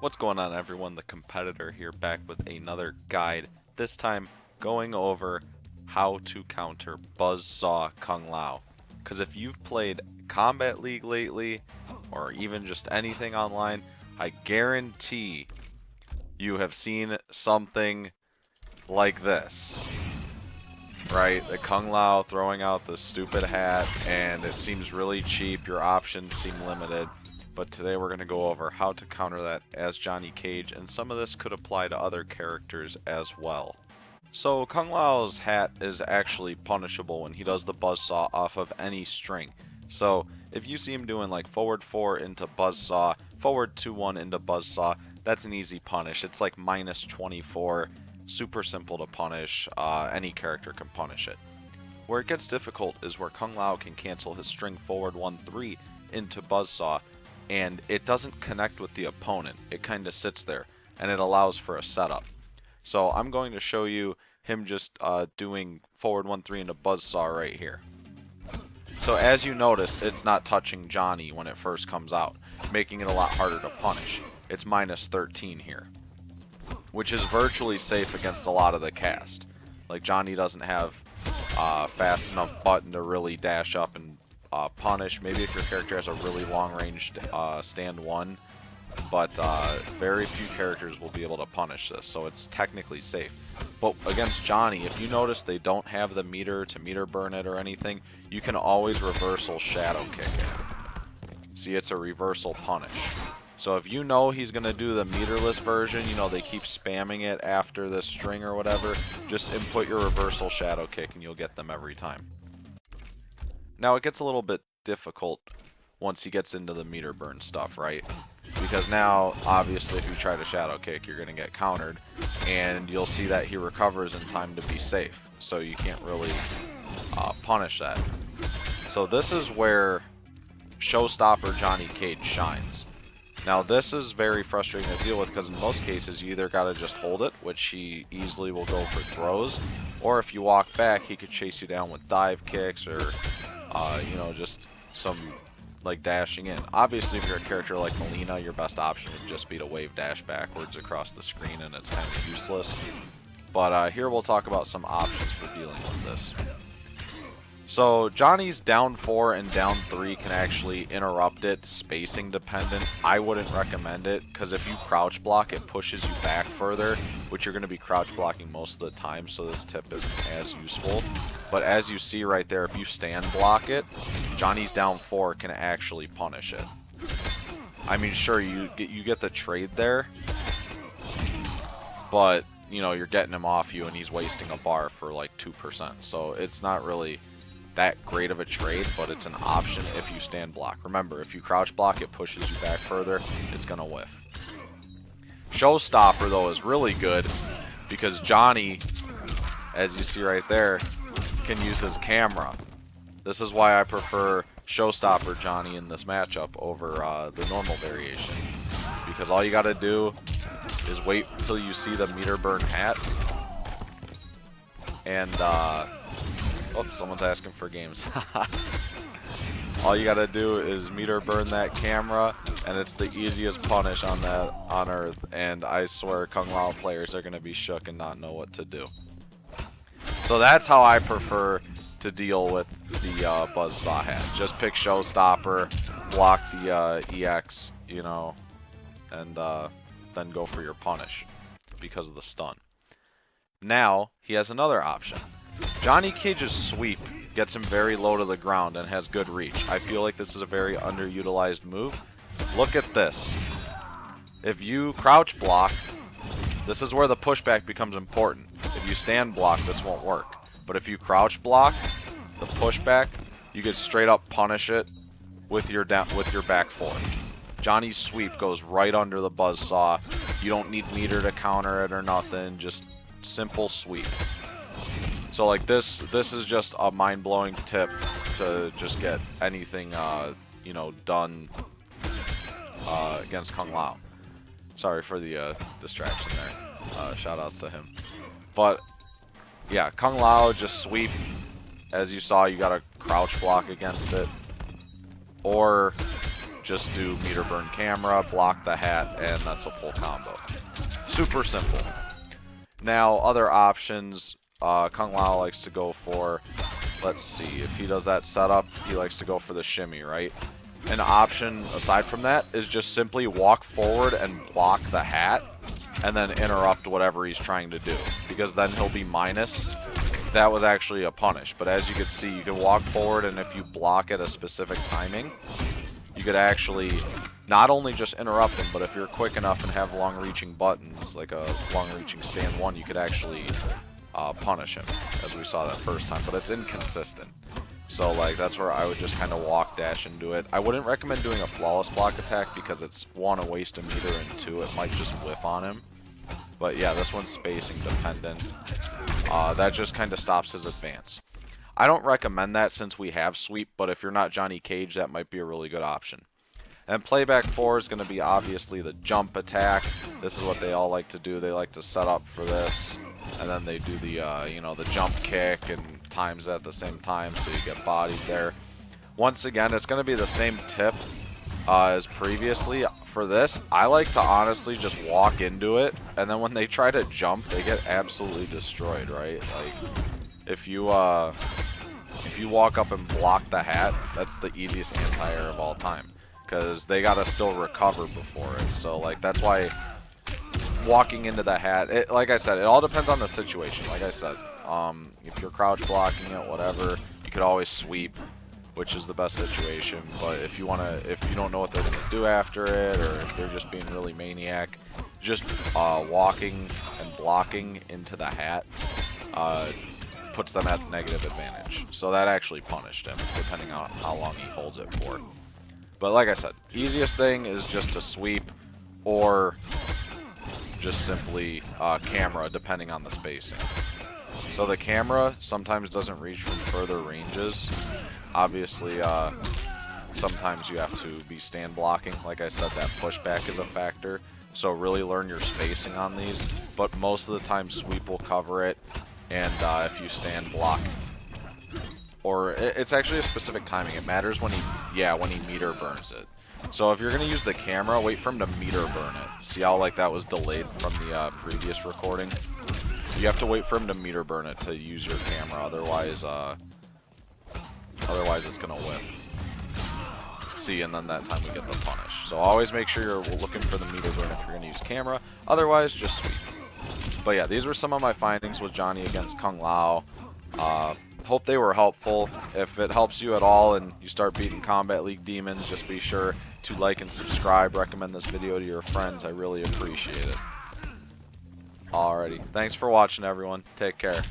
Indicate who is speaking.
Speaker 1: What's going on, everyone? The Kompetitor here, back with another guide, this time going over how to counter Buzzsaw Kung Lao. Because if you've played Kombat League lately, or even just anything online, I guarantee you have seen something like this. Right? The Kung Lao throwing out the stupid hat, and it seems really cheap, your options seem limited. But today we're going to go over how to counter that as Johnny Cage, and some of this could apply to other characters as well. So Kung Lao's hat is actually punishable when he does the buzzsaw off of any string. So if you see him doing like forward 4 into buzzsaw, forward 2-1 into buzzsaw, that's an easy punish. It's like minus 24, super simple to punish, any character can punish it. Where it gets difficult is where Kung Lao can cancel his string forward 1-3 into buzzsaw, and it doesn't connect with the opponent. It kind of sits there, and it allows for a setup. So I'm going to show you him just doing forward 1-3 into buzzsaw right here. So as you notice, it's not touching Johnny when it first comes out, making it a lot harder to punish. It's minus 13 here, which is virtually safe against a lot of the cast. Like, Johnny doesn't have fast enough button to really dash up and punish. Maybe if your character has a really long-ranged stand 1, but very few characters will be able to punish this, so it's technically safe. But against Johnny, if you notice they don't have the meter to meter burn it or anything, you can always reversal shadow kick it. See, it's a reversal punish. So if you know he's going to do the meterless version, you know they keep spamming it after this string or whatever, just input your reversal shadow kick and you'll get them every time. Now it gets a little bit difficult once he gets into the meter burn stuff, right? Because now, obviously, if you try to shadow kick, you're going to get countered, and you'll see that he recovers in time to be safe, so you can't really punish that. So this is where Showstopper Johnny Cage shines. Now this is very frustrating to deal with, because in most cases you either got to just hold it, which he easily will go for throws, or if you walk back, he could chase you down with dive kicks, or you know, just some like dashing in. Obviously, if you're a character like Melina, your best option would just be to wave dash backwards across the screen, and it's kind of useless. But here we'll talk about some options for dealing with this. So Johnny's down 4 and down 3 can actually interrupt it, spacing dependent. I wouldn't recommend it, because if you crouch block, it pushes you back further, which you're going to be crouch blocking most of the time, so this tip isn't as useful. But as you see right there, if you stand block it, Johnny's down 4 can actually punish it. I mean, sure, you get the trade there, but you know, you're getting him off you and he's wasting a bar for like 2%. So it's not really that great of a trade, but it's an option if you stand block. Remember, if you crouch block, it pushes you back further, it's gonna whiff. Showstopper though is really good, because Johnny, as you see right there, can use his camera. This is why I prefer Showstopper Johnny in this matchup over the normal variation, because all you gotta do is wait until you see the meter burn hat, and oh, someone's asking for games. All you gotta do is meter burn that camera, and it's the easiest punish on earth. And I swear, Kung Lao players are gonna be shook and not know what to do. So that's how I prefer to deal with the buzzsaw hat. Just pick Showstopper, block the EX, you know, and then go for your punish because of the stun. Now he has another option. Johnny Cage's sweep gets him very low to the ground and has good reach. I feel like this is a very underutilized move. Look at this. If you crouch block, this is where the pushback becomes important. If you stand block, this won't work. But if you crouch block, the pushback, you could straight up punish it with your back 4. Johnny's sweep goes right under the buzzsaw. You don't need meter to counter it or nothing, just simple sweep. So like this is just a mind-blowing tip to just get anything you know, done against Kung Lao. Sorry for the distraction there. Shout outs to him. But yeah, Kung Lao, just sweep. As you saw, you gotta crouch block against it, or just do meter burn camera, block the hat, and that's a full combo. Super simple. Now, other options, Kung Lao likes to go for, let's see, if he does that setup, he likes to go for the shimmy, right? An option aside from that is just simply walk forward and block the hat, and then interrupt whatever he's trying to do, because then he'll be minus. That was actually a punish, but as you can see, you can walk forward, and if you block at a specific timing, you could actually not only just interrupt him, but if you're quick enough and have long-reaching buttons, like a long-reaching stand one, you could actually punish him, as we saw that first time, but it's inconsistent. So, like, that's where I would just kind of walk, dash into it. I wouldn't recommend doing a flawless block attack because it's, one, a waste of meter, and two, it might just whiff on him. But yeah, this one's spacing dependent. That just kind of stops his advance. I don't recommend that since we have sweep, but if you're not Johnny Cage, that might be a really good option. And playback 4 is going to be obviously the jump attack. This is what they all like to do. They like to set up for this, and then they do the, you know, the jump kick and times at the same time, so you get bodied there. Once again, it's going to be the same tip as previously. For this, I like to honestly just walk into it, and then when they try to jump, they get absolutely destroyed, right? Like, if you walk up and block the hat, that's the easiest anti-air of all time, because they gotta still recover before it. So, like, that's why walking into the hat, like I said, it all depends on the situation. Like I said, if you're crouch blocking it, whatever, you could always sweep, which is the best situation. But if you don't know what they're gonna do after it, or if they're just being really maniac, just walking and blocking into the hat puts them at negative advantage. So that actually punished him, depending on how long he holds it for. But like I said, easiest thing is just to sweep, or just simply camera, depending on the spacing. So the camera sometimes doesn't reach from further ranges. Obviously, sometimes you have to be stand blocking. Like I said, that pushback is a factor. So really learn your spacing on these. But most of the time, sweep will cover it. And if you stand block, or it's actually a specific timing. It matters when he meter burns it. So if you're gonna use the camera, wait for him to meter burn it. See how like that was delayed from the previous recording? You have to wait for him to meter burn it to use your camera. Otherwise it's gonna whiff. See, and then that time we get the punish. So always make sure you're looking for the meter burn if you're gonna use camera. Otherwise, just sweep. But yeah, these were some of my findings with Johnny against Kung Lao. Hope they were helpful. If it helps you at all and you start beating Kombat League demons, just be sure to like and subscribe. Recommend this video to your friends. I really appreciate it. Alrighty. Thanks for watching, everyone. Take care.